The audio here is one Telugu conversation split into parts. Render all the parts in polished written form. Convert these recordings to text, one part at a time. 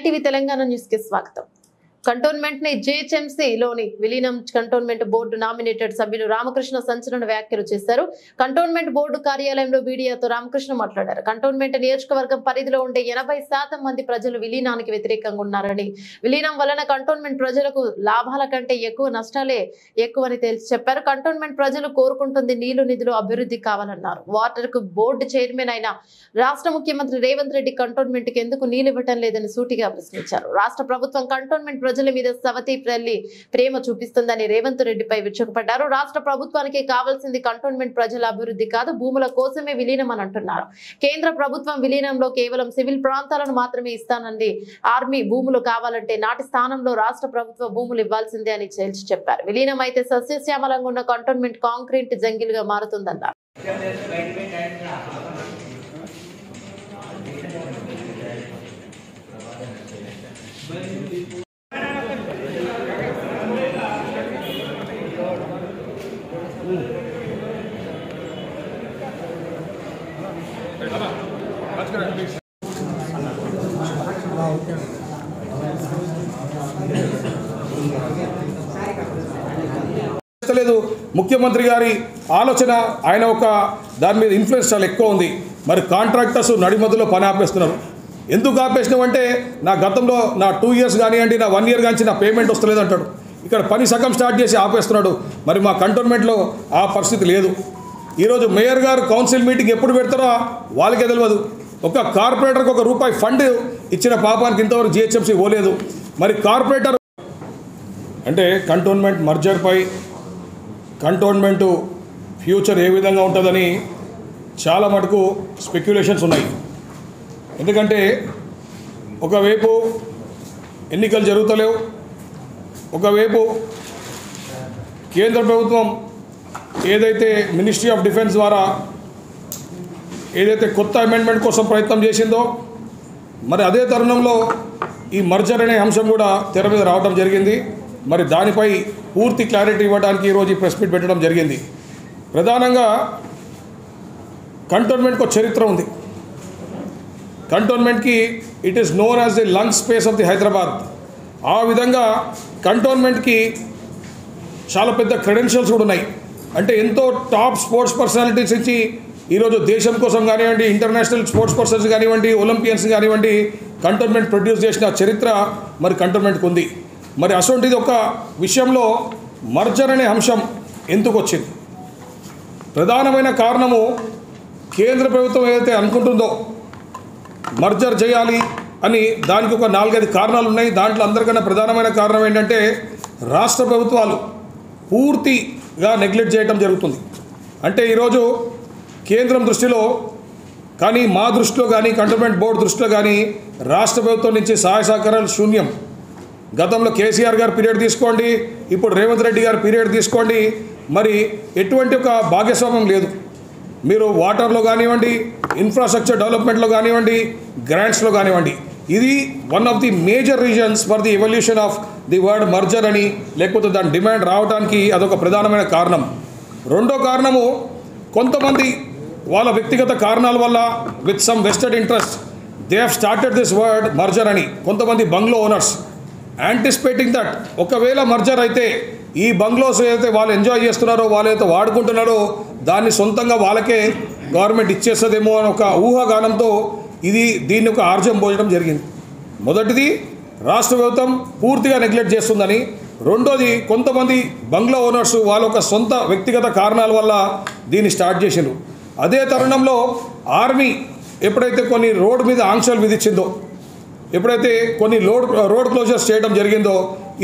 టీవీ తెలంగాణ న్యూస్ కి స్వాగతం. కంటోన్మెంట్ ని జీహెచ్ఎంసీ లోని విలీనం కంటోన్మెంట్ బోర్డు నామినేటెడ్ సభ్యులు రామకృష్ణ సంచలన వ్యాఖ్యలు చేశారు. కంటోన్మెంట్ బోర్డు కార్యాలయంలో మీడియాతో రామకృష్ణ మాట్లాడారు. కంటోన్మెంట్ నియోజకవర్గం పరిధిలో ఉండే 80% మంది ప్రజలు విలీనానికి వ్యతిరేకంగా ఉన్నారని, విలీనం వలన కంటోన్మెంట్ ప్రజలకు లాభాల కంటే ఎక్కువ నష్టాలే ఎక్కువని తేల్చి చెప్పారు. కంటోన్మెంట్ ప్రజలు కోరుకుంటుంది నీళ్లు నిధులు అభివృద్ధి కావాలన్నారు. వాటర్ కు బోర్డు చైర్మన్ అయిన రాష్ట్ర ముఖ్యమంత్రి రేవంత్ రెడ్డి కంటోన్మెంట్ కి ఎందుకు నీళ్లు ఇవ్వటం లేదని సూటిగా ప్రశ్నించారు. రాష్ట్ర ప్రభుత్వం కంటోన్మెంట్ ప్రజల మీద సవతి ప్రల్లి ప్రేమ చూపిస్తుందని రేవంత్ రెడ్డిపై విరుచుకుపడ్డారు. రాష్ట్ర ప్రభుత్వానికి కావాల్సింది కంటోన్మెంట్ ప్రజల అభివృద్ధి కాదు, భూముల కోసమే విలీనం అని అంటున్నారు. కేంద్ర ప్రభుత్వం విలీనంలో కేవలం సివిల్ ప్రాంతాలను మాత్రమే ఇస్తానంది. ఆర్మీ భూములు కావాలంటే నాటి స్థానంలో రాష్ట్ర ప్రభుత్వ భూములు ఇవ్వాల్సిందే అని తేల్చి చెప్పారు. విలీనం అయితే సస్యశ్యామలంగా ఉన్న కంటోన్మెంట్ కాంక్రీట్ జంగిల్ గా మారుతుందన్నారు. ముఖ్యమంత్రి గారి ఆలోచన ఆయన ఒక దాని మీద ఇన్ఫ్లుయెన్స్ చాలా ఎక్కువ ఉంది. మరి కాంట్రాక్టర్స్ నడిమధ్యలో పని ఆపేస్తున్నారు. ఎందుకు ఆపేసినావు అంటే నా గతంలో నా 2 years కానివ్వండి, నా 1 year కానీ నా పేమెంట్ వస్తలేదు అంటాడు. ఇక్కడ పని సగం స్టార్ట్ చేసి ఆపేస్తున్నాడు. మరి మా కంటోన్మెంట్లో ఆ పరిస్థితి లేదు. ఈరోజు మేయర్ గారు కౌన్సిల్ మీటింగ్ ఎప్పుడు పెడతారో వాళ్ళకే తెలియదు. ఒక కార్పొరేటర్కి ₹1 ఫండ్ ఇచ్చిన పాపానికి ఇంతవరకు జిహెచ్ఎంసీ పోలేదు. మరి కార్పొరేటర్ అంటే కంటోన్మెంట్ మర్జర్పై కంటోన్మెంటు ఫ్యూచర్ ఏ విధంగా ఉంటుందని చాలా మటుకు స్పెక్యులేషన్స్ ఉన్నాయి. ఎందుకంటే ఒకవైపు ఎన్నికలు జరుగుతలేవు, ఒకవైపు కేంద్ర ప్రభుత్వం ఏదైతే మినిస్ట్రీ ఆఫ్ డిఫెన్స్ ద్వారా ఏదైతే కొత్త అమెండ్మెంట్ కోసం ప్రయత్నం చేసిందో, మరి అదే తరుణంలో ఈ మర్జర్ అనే అంశం కూడా తెర మీద రావడం జరిగింది. మరి దానిపై పూర్తి క్లారిటీ ఇవ్వడానికి ఈరోజు ఈ ప్రెస్ మీట్ పెట్టడం జరిగింది. ప్రధానంగా కంటోన్మెంట్కి ఒక చరిత్ర ఉంది. కంటోన్మెంట్కి it is known as the lung space of the Hyderabad. ఆ విధంగా కంటోన్మెంట్కి చాలా పెద్ద క్రెడెన్షియల్స్ కూడా ఉన్నాయి. అంటే ఎంతో టాప్ స్పోర్ట్స్ పర్సనాలిటీస్ నుంచి ఈరోజు దేశం కోసం కానివ్వండి, ఇంటర్నేషనల్ స్పోర్ట్స్ పర్సన్స్ కానివ్వండి, ఒలింపియన్స్ కానివ్వండి, కంటోన్మెంట్ ప్రొడ్యూస్ చేసిన చరిత్ర మరి కంటోన్మెంట్కి ఉంది. మరి అసొంటిది ఒక విషయంలో మర్జర్ అనే అంశం ఎందుకు వచ్చింది? ప్రధానమైన కారణము కేంద్ర ప్రభుత్వం ఏదైతే అనుకుంటుందో మర్జర్ చేయాలి అని, దానికి ఒక 4-5 కారణాలు ఉన్నాయి. దాంట్లో అందరికన్నా ప్రధానమైన కారణం ఏంటంటే రాష్ట్ర ప్రభుత్వాలు పూర్తిగా నెగ్లెక్ట్ చేయడం జరుగుతుంది. అంటే ఈరోజు కేంద్రం దృష్టిలో కానీ, మా దృష్టిలో కానీ, కంటోన్మెంట్ బోర్డు దృష్టిలో కానీ రాష్ట్ర ప్రభుత్వం నుంచి సహాయ సహకారాలు శూన్యం. గతంలో కేసీఆర్ గారు పీరియడ్ తీసుకోండి, ఇప్పుడు రేవంత్ రెడ్డి గారు పీరియడ్ తీసుకోండి, మరి ఎటువంటి ఒక భాగస్వామ్యం లేదు. మీరు వాటర్లో కానివ్వండి, ఇన్ఫ్రాస్ట్రక్చర్ డెవలప్మెంట్లో కానివ్వండి, గ్రాంట్స్లో కానివ్వండి, ఇది one of the major reasons for the evolution of the word merger అని, లేకపోతే దాని డిమాండ్ రావడానికి అదొక ప్రధానమైన కారణం. రెండో కారణము, కొంతమంది వాళ్ళ వ్యక్తిగత కారణాల వల్ల with some vested interest they have started this word merger అని. కొంతమంది బంగ్లో ఓనర్స్ యాంటిసిపేటింగ్ దట్ ఒకవేళ మర్జర్ అయితే ఈ బంగ్లోస్ ఏదైతే వాళ్ళు ఎంజాయ్ చేస్తున్నారో, వాళ్ళు ఏదైతే వాడుకుంటున్నారో దాన్ని సొంతంగా వాళ్ళకే గవర్నమెంట్ ఇచ్చేస్తుందేమో అని ఒక ఊహాగానంతో దీన్ని ఒక ఆర్జం పోయడం జరిగింది. మొదటిది రాష్ట్ర ప్రభుత్వం పూర్తిగా నెగ్లెక్ట్ చేస్తుందని, రెండోది కొంతమంది బంగ్లా ఓనర్స్ వాళ్ళ ఒక సొంత వ్యక్తిగత కారణాల వల్ల దీన్ని స్టార్ట్ చేసిండ్రు. అదే తరుణంలో ఆర్మీ ఎప్పుడైతే కొన్ని రోడ్డు మీద ఆంక్షలు విధించిందో, ఎప్పుడైతే కొన్ని రోడ్ క్లోజర్స్ చేయడం జరిగిందో,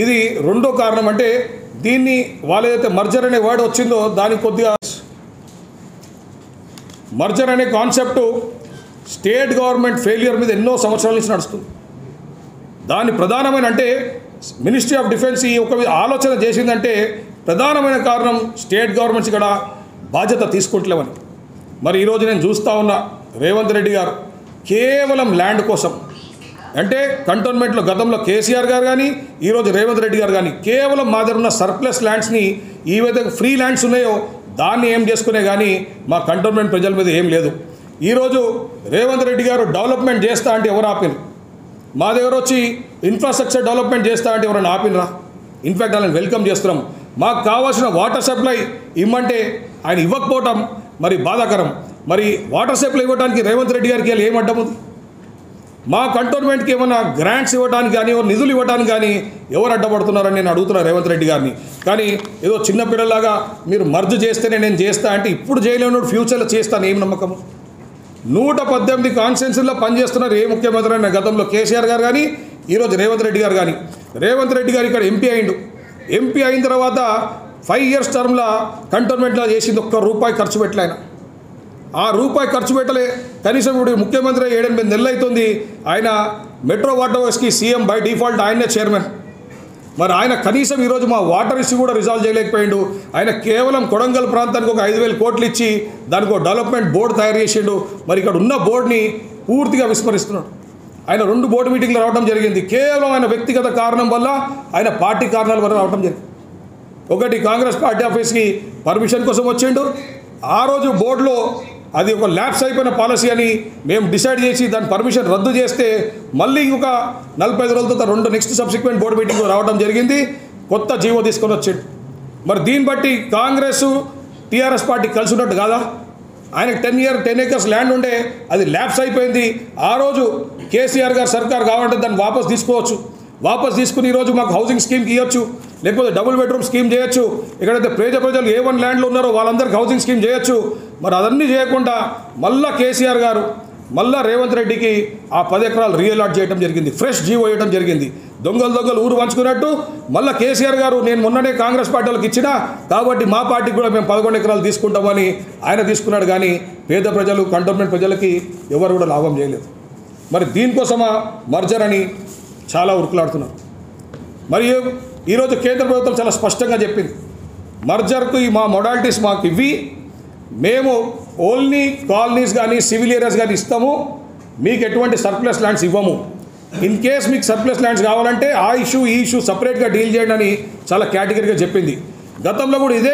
ఇది రెండో కారణం. అంటే దీన్ని వాళ్ళు ఏదైతే మర్జర్ అనే వర్డ్ వచ్చిందో దానికి కొద్దిగా మర్జర్ అనే కాన్సెప్టు స్టేట్ గవర్నమెంట్ ఫెయిల్యూర్ మీద ఎన్నో సంవత్సరాల నుంచి నడుస్తుంది. దాని ప్రధానమైన అంటే మినిస్ట్రీ ఆఫ్ డిఫెన్స్ ఈ ఒక ఆలోచన చేసిందంటే ప్రధానమైన కారణం స్టేట్ గవర్నమెంట్స్ ఇక్కడ బాధ్యత తీసుకుంటలేవని. మరి ఈరోజు నేను చూస్తూ ఉన్నా రేవంత్ రెడ్డి గారు కేవలం ల్యాండ్ కోసం, అంటే కంటోన్మెంట్లో గతంలో కేసీఆర్ గారు కానీ, ఈరోజు రేవంత్ రెడ్డి గారు కానీ కేవలం మా దగ్గర ఉన్న సర్ప్లస్ ల్యాండ్స్ని ఈ విధంగా ఫ్రీ ల్యాండ్స్ ఉన్నాయో దాన్ని ఏం చేసుకునే కానీ మా కంటోన్మెంట్ ప్రజల మీద ఏం లేదు. ఈరోజు రేవంత్ రెడ్డి గారు డెవలప్మెంట్ చేస్తా అంటే ఎవరు ఆపారు? మా దగ్గర వచ్చి ఇన్ఫ్రాస్ట్రక్చర్ డెవలప్మెంట్ చేస్తా అంటే ఎవరైనా ఆపినరా? ఇన్ఫ్యాక్ట్ వాళ్ళని వెల్కమ్ చేస్తున్నాం. మాకు కావాల్సిన వాటర్ సప్లై ఇమ్మంటే ఆయన ఇవ్వకపోవటం మరి బాధాకరం. మరి వాటర్ సప్లై ఇవ్వడానికి రేవంత్ రెడ్డి గారికి ఏం అడ్డం ఉంది? మా కంటోన్మెంట్కి ఏమైనా గ్రాంట్స్ ఇవ్వడానికి కానీ నిధులు ఇవ్వడానికి కానీ ఎవరు అడ్డపడుతున్నారని నేను అడుగుతున్నాను రేవంత్ రెడ్డి గారిని. కానీ ఏదో చిన్నపిల్లలాగా మీరు మర్జు చేస్తేనే నేను చేస్తా అంటే ఇప్పుడు చేయలేను, ఫ్యూచర్లో చేస్తాను ఏం నమ్మకము? 118 కాన్స్టిట్యున్సీల్లో పనిచేస్తున్నారు ఏ ముఖ్యమంత్రి అయినా. గతంలో కేసీఆర్ గారు కానీ ఈరోజు రేవంత్ రెడ్డి గారు కానీ. రేవంత్ రెడ్డి గారు ఇక్కడ ఎంపీ అయిండు. ఎంపీ అయిన తర్వాత 5 years టర్మ్లో కంటోన్మెంట్లో చేసింది ₹1 ఖర్చు పెట్టలే ఆయన. ఆ రూపాయి ఖర్చు పెట్టలే. కనీసం ఇప్పుడు ముఖ్యమంత్రి 7-8 నెలలు అవుతుంది. ఆయన మెట్రో వాటర్ వర్క్స్కి సీఎం బై డిఫాల్ట్ ఆయనే చైర్మన్. మరి ఆయన కనీసం ఈరోజు మా వాటర్ ఇష్యూ కూడా రిజాల్వ్ చేయలేకపోయిండు. ఆయన కేవలం కొడంగల్ ప్రాంతానికి ఒక 5,000 కోట్లు ఇచ్చి దానికి ఒక డెవలప్మెంట్ బోర్డు తయారు చేసిండు. మరి ఇక్కడ ఉన్న బోర్డుని పూర్తిగా విస్మరిస్తున్నాడు. ఆయన 2 బోర్డు మీటింగ్లు రావడం జరిగింది. కేవలం ఆయన వ్యక్తిగత కారణం వల్ల, ఆయన పార్టీ కారణాల వల్ల రావడం జరిగింది. ఒకటి కాంగ్రెస్ పార్టీ ఆఫీస్కి పర్మిషన్ కోసం వచ్చిండు. ఆ రోజు బోర్డులో అది ఒక ల్యాప్స్ అయిపోయిన పాలసీ అని మేము డిసైడ్ చేసి దాని పర్మిషన్ రద్దు చేస్తే మళ్ళీ ఇంకొక 45 రోజుల తర్వాత నెక్స్ట్ సబ్సిక్వెంట్ బోర్డు మీటింగ్ రావడం జరిగింది. కొత్త జీవో తీసుకొని వచ్చాడు. మరి దీన్ని బట్టి కాంగ్రెస్ టీఆర్ఎస్ పార్టీ కలిసి ఉన్నట్టు కాదా? ఆయనకు 10 acres ల్యాండ్ ఉండే, అది ల్యాప్స్ అయిపోయింది. ఆ రోజు కేసీఆర్ గారు సర్కార్ కావాలంటే దాన్ని వాపస్ తీసుకోవచ్చు. వాపస్ తీసుకుని ఈరోజు మాకు హౌసింగ్ స్కీమ్కి ఇవ్వచ్చు, లేకపోతే డబుల్ బెడ్రూమ్ స్కీమ్ చేయొచ్చు. ఎక్కడైతే ప్రజలు A1 ల్యాండ్లో ఉన్నారో వాళ్ళందరికీ హౌసింగ్ స్కీమ్ చేయొచ్చు. మరి అదన్నీ చేయకుండా మళ్ళా కేసీఆర్ గారు మళ్ళా రేవంత్ రెడ్డికి ఆ 10 ఎకరాలు రీఅలాట్ చేయడం జరిగింది. ఫ్రెష్ జీవో వేయడం జరిగింది. దొంగలు ఊరు పంచుకున్నట్టు మళ్ళీ కేసీఆర్ గారు నేను మొన్ననే కాంగ్రెస్ పార్టీ వాళ్ళకి ఇచ్చినా కాబట్టి మా పార్టీకి కూడా మేము 11 ఎకరాలు తీసుకుంటామని ఆయన తీసుకున్నాడు. కానీ పేద ప్రజలు కంటోన్మెంట్ ప్రజలకి ఎవరు కూడా లాభం చేయలేదు. మరి దీనికోసమా మర్జర్ అని చాలా ఉరుకులాడుతున్నారు. మరియు ఈరోజు కేంద్ర ప్రభుత్వం చాలా స్పష్టంగా చెప్పింది, మర్జర్కు మా మొడాలిటీస్ మాకు ఇవి, మేము ఓన్లీ కాలనీస్ కానీ సివిల్ ఏరియాస్ కానీ ఇస్తాము, మీకు ఎటువంటి సర్ప్లస్ ల్యాండ్స్ ఇవ్వము. ఇన్ కేస్ మీకు సర్ప్లస్ ల్యాండ్స్ కావాలంటే ఆ ఇష్యూ ఈ ఇష్యూ సపరేట్గా డీల్ చేయండి అని చాలా కేటగిరీగా చెప్పింది. గతంలో కూడా ఇదే